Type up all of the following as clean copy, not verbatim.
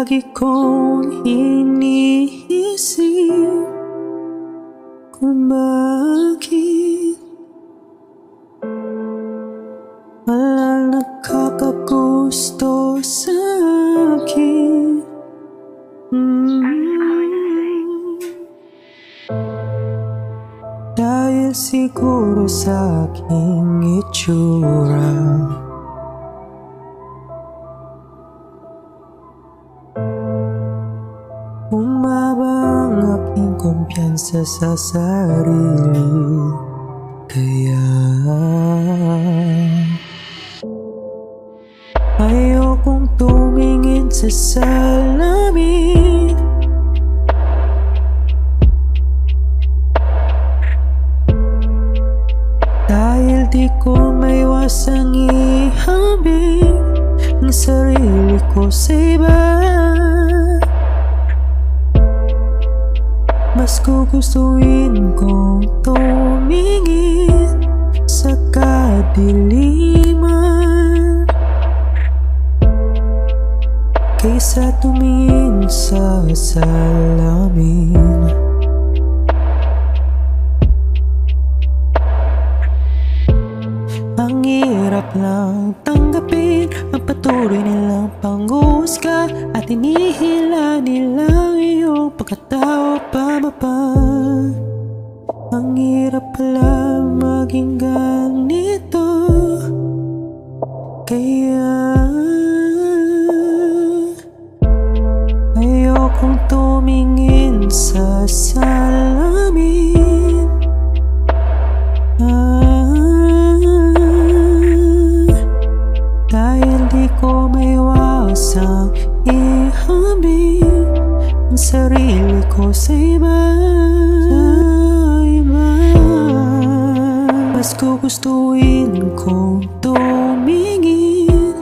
lagi kong iniisip kung bakit walang nakakagusto sa akin. Dahil siguro sa aking itsura, bumaba ang aking kumpiyansa sa sarili. Kaya ayokong tumingin sa salamin. Dahil di ko maiwasang ihambing ang sarili ko sa iba. Mas gugustuhin kong tumingin sa kadiliman kaysa tumingin sa salamin. Ang hirap lang tanggapin ang patuloy nilang panghuhusga at hinihila nila iyong pagkatao pababa. Ang hirap pala maging ganito, kaya ayokong tumingin sa salamin. Dahil di ko maiwasang ihambing ang sarili ko sa iba. Mas gugustuhin kong tumingin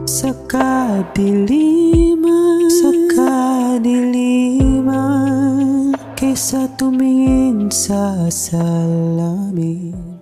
sa kadiliman kaysa tumingin sa salamin.